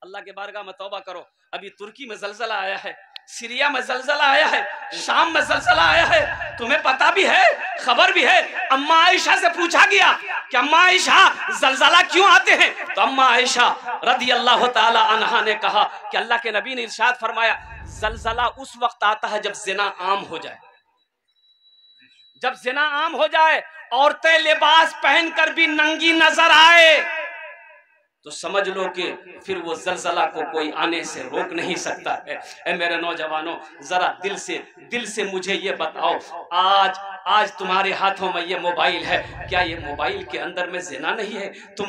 अल्लाह के बारगाह में तौबा करो। अभी तुर्की में जलजला आया है, सीरिया में जलजला आया है, शाम में जलजला आया है, तुम्हें पता भी है, खबर भी है। अम्मा आयशा से पूछा गया कि अम्मा आयशा जलजला क्यों आते हैं? तो अम्मा आयशा रदी अल्लाह ताला अन्हा ने कहा कि अल्लाह के नबी ने इरशाद फरमाया, जलजला उस वक्त आता है जब जिना आम हो जाए। जब जिना आम हो जाए, औरतें लिबास पहनकर भी नंगी नजर आए, तो समझ लो कि फिर वो जलजला को कोई आने से रोक नहीं सकता है। ए मेरे नौजवानों, जरा दिल से मुझे ये बताओ, आज तुम्हारे हाथों में ये मोबाइल है, क्या ये मोबाइल के अंदर में जिना नहीं है? तुम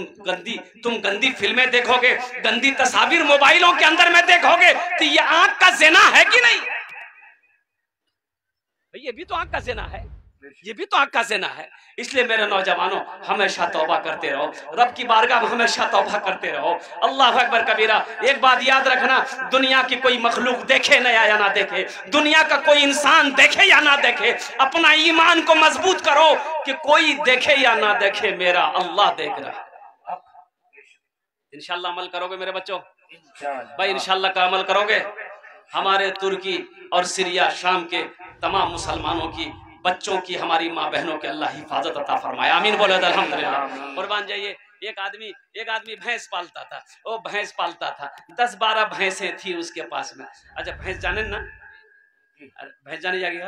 गंदी फिल्में देखोगे, गंदी तस्वीर मोबाइलों के अंदर में देखोगे, तो ये आंख का जिना है कि नहीं? ये भी तो आंख का जिना है, ये भी तो आंख का जिना है। इसलिए मेरे नौजवानों, हमेशा तौबा करते रहो, रब की बारगाह में हमेशा तौबा करते रहो। अल्लाह अकबर कबीरा। एक बात याद रखना, दुनिया की कोई मखलूक देखे या ना देखे, दुनिया का कोई इंसान देखे या ना देखे, अपना ईमान को मजबूत करो कि कोई देखे या ना देखे, मेरा अल्लाह देख रहा है। इंशाअल्लाह अमल करोगे मेरे बच्चों भाई, इंशाअल्लाह का अमल करोगे। हमारे तुर्की और सीरिया शाम के तमाम मुसलमानों की, बच्चों की, हमारी माँ बहनों के अल्लाह हिफाजत अता फरमाया, आमीन बोले अल्हम्दुलिल्लाह। कुर्बान जाइए। एक आदमी भैंस पालता था, वो भैंस पालता था, 10-12 भैंसें थी उसके पास में। अच्छा, भैंस जाने ना, भैंस जाने जाएगी,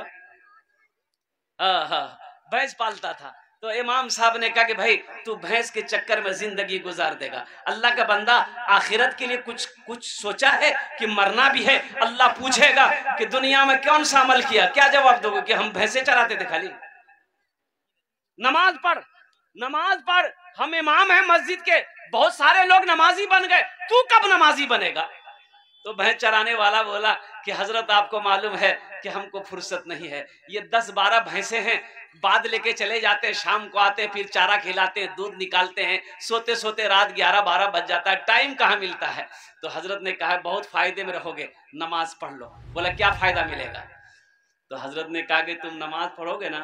हाँ, भैंस पालता था। तो इमाम साहब ने कहा कि भाई तू भैंस के चक्कर में जिंदगी गुजार देगा, अल्लाह का बंदा आखिरत के लिए कुछ सोचा है कि मरना भी है, अल्लाह पूछेगा कि दुनिया में कौन सा अमल किया, क्या जवाब दोगे? कि हम भैंसे चराते थे खाली। नमाज पढ़, हम इमाम हैं मस्जिद के, बहुत सारे लोग नमाजी बन गए, तू कब नमाजी बनेगा? तो भैंस चराने वाला बोला कि हजरत आपको मालूम है कि हमको फुर्सत नहीं है, ये 10-12 भैंसे हैं, बाद लेके चले जाते हैं, शाम को आते हैं, फिर चारा खिलाते हैं, दूध निकालते हैं, सोते सोते रात 11-12 बज जाता है, टाइम कहाँ मिलता है। तो हजरत ने कहा बहुत फायदे में रहोगे, नमाज पढ़ लो। बोला क्या फायदा मिलेगा? तो हजरत ने कहा कि तुम नमाज पढ़ोगे ना,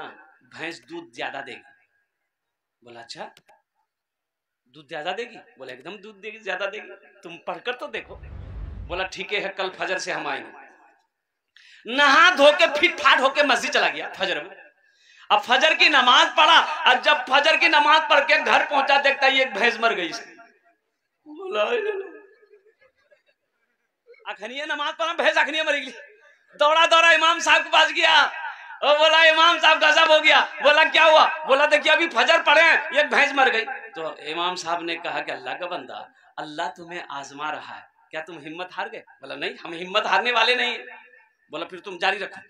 भैंस दूध ज्यादा देगी। बोला अच्छा, दूध ज्यादा देगी? बोला एकदम दूध देगी, ज्यादा देगी, तुम पढ़कर तो देखो। बोला ठीक है, कल फजर से हम आएंगे। नहा धो के फिट फाट होके मस्जिद चला गया फजर में। अब फजर की नमाज पढ़ा, और जब फजर की नमाज पढ़ के घर पहुंचा, देखता है एक भैंस मर गई। बोला अखनिया नमाज पढ़ा, भैंस अखनिया मर गई। दौड़ा इमाम साहब के पास गया और बोला इमाम साहब गजब हो गया। बोला क्या हुआ? बोला देखिए अभी फजर पढ़े हैं, एक भैंस मर गई। तो इमाम साहब ने कहा कि अल्लाह का बंदा, अल्लाह तुम्हें आजमा रहा है, क्या तुम हिम्मत हार गए? बोला नहीं, हम हिम्मत हारने वाले नहीं। बोला फिर तुम जारी रखो।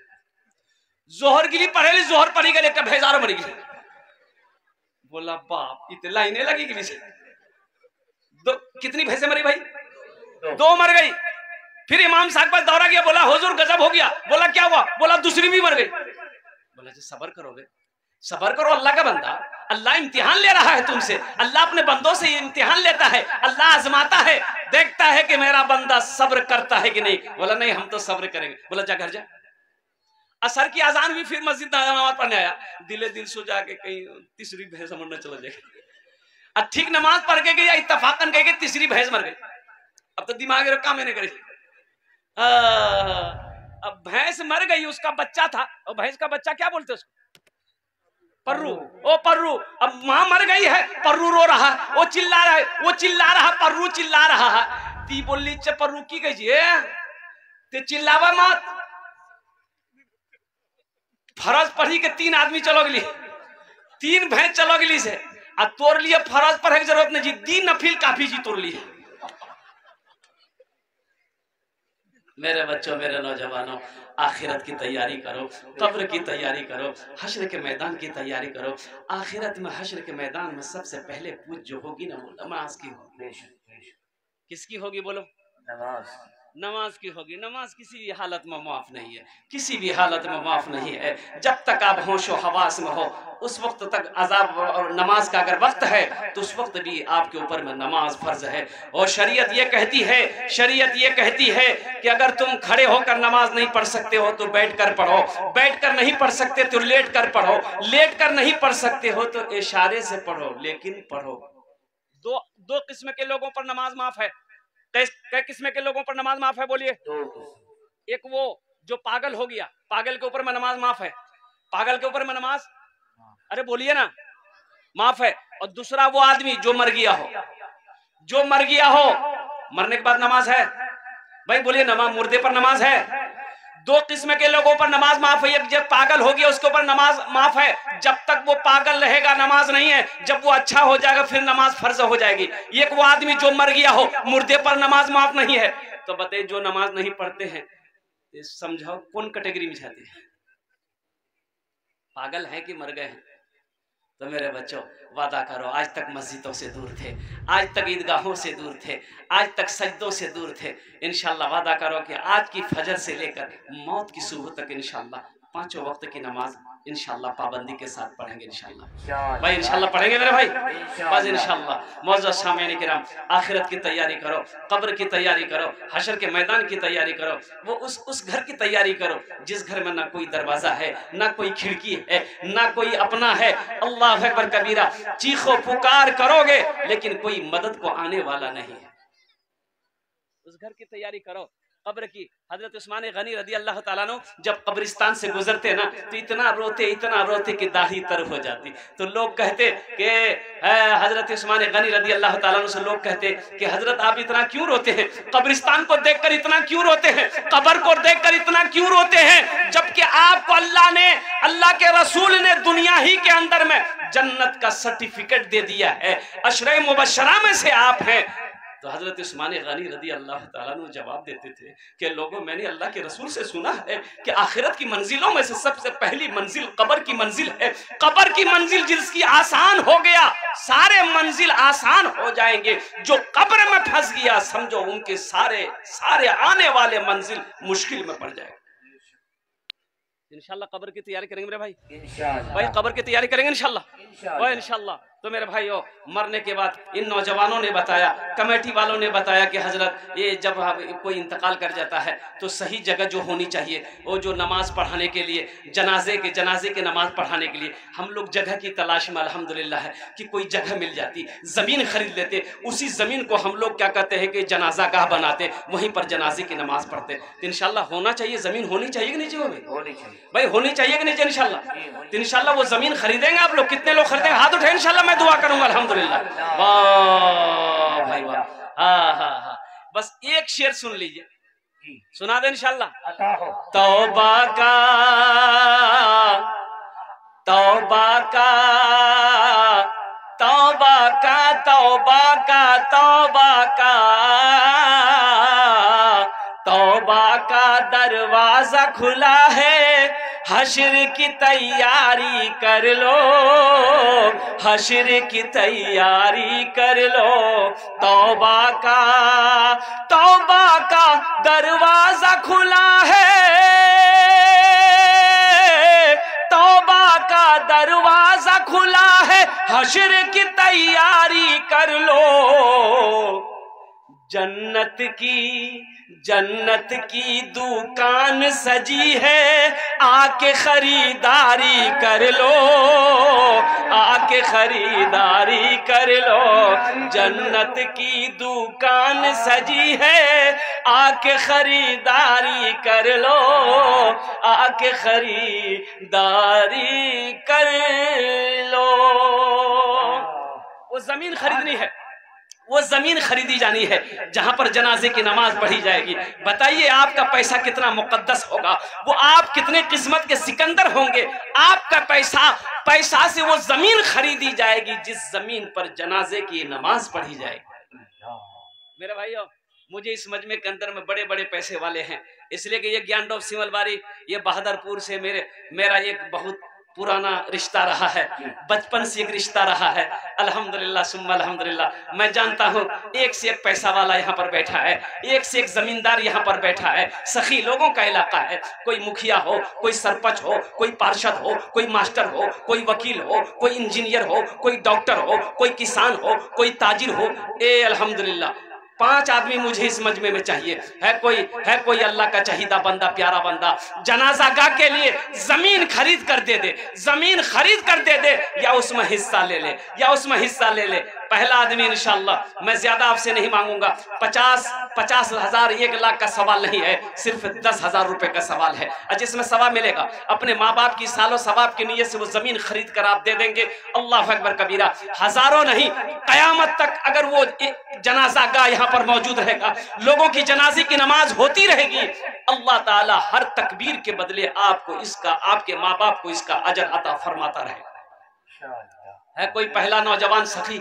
जोहर के लिए पढ़े, जोहर पढ़ी गई, एक भैंस और मर गई। बोला बाप, इतनी लाइनें लगी गई से। कितनी भैंसें मरी भाई? 2 मर गई। फिर इमाम साहब पर दौड़ा गया, बोला हुजूर गजब हो गया। बोला क्या हुआ? बोला दूसरी भी मर गई। बोला जी सबर करोगे? सबर करो, अल्लाह का बंदा, अल्लाह इम्तिहान ले रहा है तुमसे, अल्लाह अपने बंदों से इम्तिहान लेता है, अल्लाह आजमाता है, देखता है कि मेरा बंदा सब्र करता है कि नहीं। बोला नहीं, हम तो सब्र करेंगे। बोला जा घर जा। असर की अजान हुई, फिर मस्जिद नमाज पढ़ने आया, दिल सो जाके कहीं तीसरी भैंस मरना चला जाएगा। ठीक नमाज पढ़ के गया, इत्तफाकन कह के तीसरी भैंस मर गई। अब तो दिमाग काम नहीं करी। अब भैंस मर गई, उसका बच्चा था, और भैंस का बच्चा क्या बोलते उसको? पर्रू। ओ पर्रू। अब मां मर गई है, पर्रू रो रहा है, वो चिल्ला रहा है, पर्रू चिल्ला रहा है। ती बोली पर्रू की गई ते चिल्लावा मत। फरज पढ़ी के 3 आदमी चलो गली, 3 भैंस चलो गली से, आ तोड़ लिए फरज पढ़े की जरूरत नहीं जी, 3 नफिल काफी जी तोड़ लिए। मेरे बच्चों, मेरे नौजवानों, आखिरत की तैयारी करो, कब्र की तैयारी करो, हश्र के मैदान की तैयारी करो। आखिरत में हश्र के मैदान में सबसे पहले पूछ जो होगी ना, वो नमाज की होगी। किसकी होगी बोलो? नमाज की होगी। नमाज किसी भी हालत में माफ नहीं है, किसी भी हालत में माफ नहीं है। जब तक आप होशो हवास में हो, उस वक्त तक अजाब, और नमाज का अगर वक्त है तो उस वक्त भी आपके ऊपर में नमाज फर्ज है। और शरीयत ये कहती है कि अगर तुम खड़े होकर नमाज नहीं पढ़ सकते हो तो बैठ कर पढ़ो, बैठ कर नहीं पढ़ सकते तो लेट कर पढ़ो, लेट कर नहीं पढ़ सकते हो तो इशारे से पढ़ो, लेकिन पढ़ो। दो किस्म के लोगों पर नमाज माफ है। कै किस्म के लोगों पर नमाज माफ है बोलिए? एक वो जो पागल हो गया, पागल के ऊपर में नमाज माफ है, पागल के ऊपर में नमाज, अरे बोलिए ना, माफ है। और दूसरा वो आदमी जो मर गया हो, जो मर गया हो, मरने के बाद नमाज है भाई, बोलिए नमाज, मुर्दे पर नमाज है। दो किस्म के लोगों पर नमाज माफ है, एक जब पागल हो गया उसके ऊपर नमाज माफ है, जब तक वो पागल रहेगा नमाज नहीं है, जब वो अच्छा हो जाएगा फिर नमाज फर्ज हो जाएगी। एक वो आदमी जो मर गया हो, मुर्दे पर नमाज माफ नहीं है। तो बताइए जो नमाज नहीं पढ़ते हैं समझाओ कौन कैटेगरी में जाते हैं, पागल है कि मर गए हैं? तो मेरे बच्चों वादा करो, आज तक मस्जिदों से दूर थे, आज तक ईदगाहों से दूर थे, आज तक सजदों से दूर थे, इंशाल्लाह वादा करो कि आज की फजर से लेकर मौत की सुबह तक इंशाल्लाह 5 वक्त की नमाज इंशाल्लाह पाबंदी के साथ पढ़ेंगे इंशाल्लाह। भाई इंशाल्लाह पढ़ेंगे मेरे भाई, बस इंशाल्लाह। मौजूद सामईन किराम, आखिरत की तैयारी करो, कब्र की तैयारी करो, हशर के मैदान की तैयारी करो, वो उस घर की तैयारी करो जिस घर में ना कोई दरवाजा है, ना कोई खिड़की है, ना कोई अपना है। अल्लाह अकबर कबीरा, चीखो पुकार करोगे लेकिन कोई मदद को आने वाला नहीं है। उस घर की तैयारी करो, कब्र की। हजरत उस्मान गनी रदी अल्लाह ताला अन्हु जब कब्रिस्तान से गुजरते ना तो इतना रोते कि दाढ़ी तर हो जाती। तो लोग कहते कि हजरत उस्मान गनी रदी अल्लाह ताला अन्हु से लोग कहते कि हजरत आप इतना क्यों रोते हैं, कब्रिस्तान को देखकर इतना क्यों रोते हैं, कब्र को देखकर इतना क्यों रोते हैं, जबकि आपको अल्लाह ने, अल्लाह के रसूल ने दुनिया ही के अंदर में जन्नत का सर्टिफिकेट दे दिया है, अशरे मुबशरा में से आप हैं। तो हजरत उस्मान गनी रदी अल्लाह ताला अन्हु जवाब देते थे कि लोगों, मैंने अल्लाह के रसूल से सुना है कि आखिरत की मंजिलों में से सबसे पहली मंजिल कब्र की मंजिल है। कब्र की मंजिल जिसकी आसान हो गया सारे मंजिल आसान हो जाएंगे, जो कब्र में फंस गया समझो उनके सारे आने वाले मंजिल मुश्किल में पड़ जाएगा। इंशाल्लाह कब्र की तैयारी करेंगे मेरे भाई, भाई कब्र की तैयारी करेंगे इंशाल्लाह भाई इंशाल्लाह। तो मेरे भाइयों, मरने के बाद इन नौजवानों ने बताया, कमेटी वालों ने बताया कि हजरत ये जब कोई इंतकाल कर जाता है तो सही जगह जो होनी चाहिए, वो जो नमाज पढ़ाने के लिए, जनाजे के नमाज पढ़ाने के लिए हम लोग जगह की तलाश में अल्हम्दुलिल्लाह है कि कोई जगह मिल जाती, ज़मीन खरीद लेते, उसी ज़मीन को हम लोग क्या कहते हैं कि जनाजा गाह बनाते, वहीं पर जनाजे की नमाज पढ़ते। तो इंशाल्लाह होना चाहिए, ज़मीन होनी चाहिए कि नहीं चाहिए भाई, होनी चाहिए कि नहीं चाहिए इंशाल्लाह। तो इंशाल्लाह वो ज़मीन खरीदेंगे आप लोग, कितने लोग खरीदेंगे हाथ उठाए इंशाल्लाह, मैं दुआ करूंगा अल्हम्दुलिल्लाह। वाह भाई वाह, हाँ। बस एक शेर सुन लीजिए, सुना दे इंशाल्लाह। तौबा का तौबा का तौबा का तौबा का तौबा का तौबा का दरवाजा खुला है, हश्र की तैयारी कर लो, हश्र की तैयारी कर लो। तौबा का दरवाजा खुला है, तौबा का दरवाजा खुला है, हश्र की तैयारी कर लो। जन्नत की दुकान सजी है, आके खरीदारी कर लो, आके खरीदारी कर लो। जन्नत की दुकान सजी है, आके खरीदारी कर लो, आके खरीदारी कर लो। वो जमीन खरीदनी है, वो जमीन खरीदी जानी है जहां पर जनाजे की नमाज पढ़ी जाएगी। बताइए आपका पैसा कितना मुकद्दस होगा, वो आप कितने किस्मत के सिकंदर होंगे। आपका पैसा से वो जमीन खरीदी जाएगी जिस जमीन पर जनाजे की नमाज पढ़ी जाएगी। मेरे भाइयों, मुझे इस मजमे के अंदर में बड़े बड़े पैसे वाले हैं, इसलिए कि ये ज्ञानडोब सिमलबारी, ये बहादुरपुर से मेरा एक बहुत पुराना रिश्ता रहा है, बचपन से एक रिश्ता रहा है। अल्हम्दुलिल्लाह सुम्मा अल्हम्दुलिल्लाह। मैं जानता हूँ एक से एक पैसा वाला यहाँ पर बैठा है, एक से एक जमींदार यहाँ पर बैठा है, सखी लोगों का इलाका है। कोई मुखिया हो, कोई सरपंच हो, कोई पार्षद हो, कोई मास्टर हो, कोई वकील हो, कोई इंजीनियर हो, कोई डॉक्टर हो, कोई किसान हो, कोई ताजिर हो। ए अल्हम्दुलिल्लाह 5 आदमी मुझे इस मजमे में चाहिए। है कोई अल्लाह का चाहिदा बंदा, प्यारा बंदा, जनाजा गाह के लिए जमीन खरीद कर दे दे, जमीन खरीद कर दे दे, या उसमें हिस्सा ले ले, या उसमें हिस्सा ले ले। पहला आदमी इंशाअल्लाह, मैं ज्यादा आपसे नहीं मांगूंगा, 50,000 1,00,000 का सवाल नहीं है, सिर्फ 10,000 रुपए का सवाल है, जिसमें सवाब मिलेगा। अपने माँ बाप की सालों सवाब की नीयत से वो जमीन खरीद कर आप दे देंगे। अल्लाह अकबर कबीरा। हजारों नहीं, कयामत तक अगर वो जनाजा गाह यहाँ पर मौजूद रहेगा, लोगों की जनाजे की नमाज होती रहेगी, अल्लाह ताला हर तकबीर के बदले आपको इसका, आपके माँ बाप को इसका अजर अता फरमाता रहेगा। है कोई पहला नौजवान सखी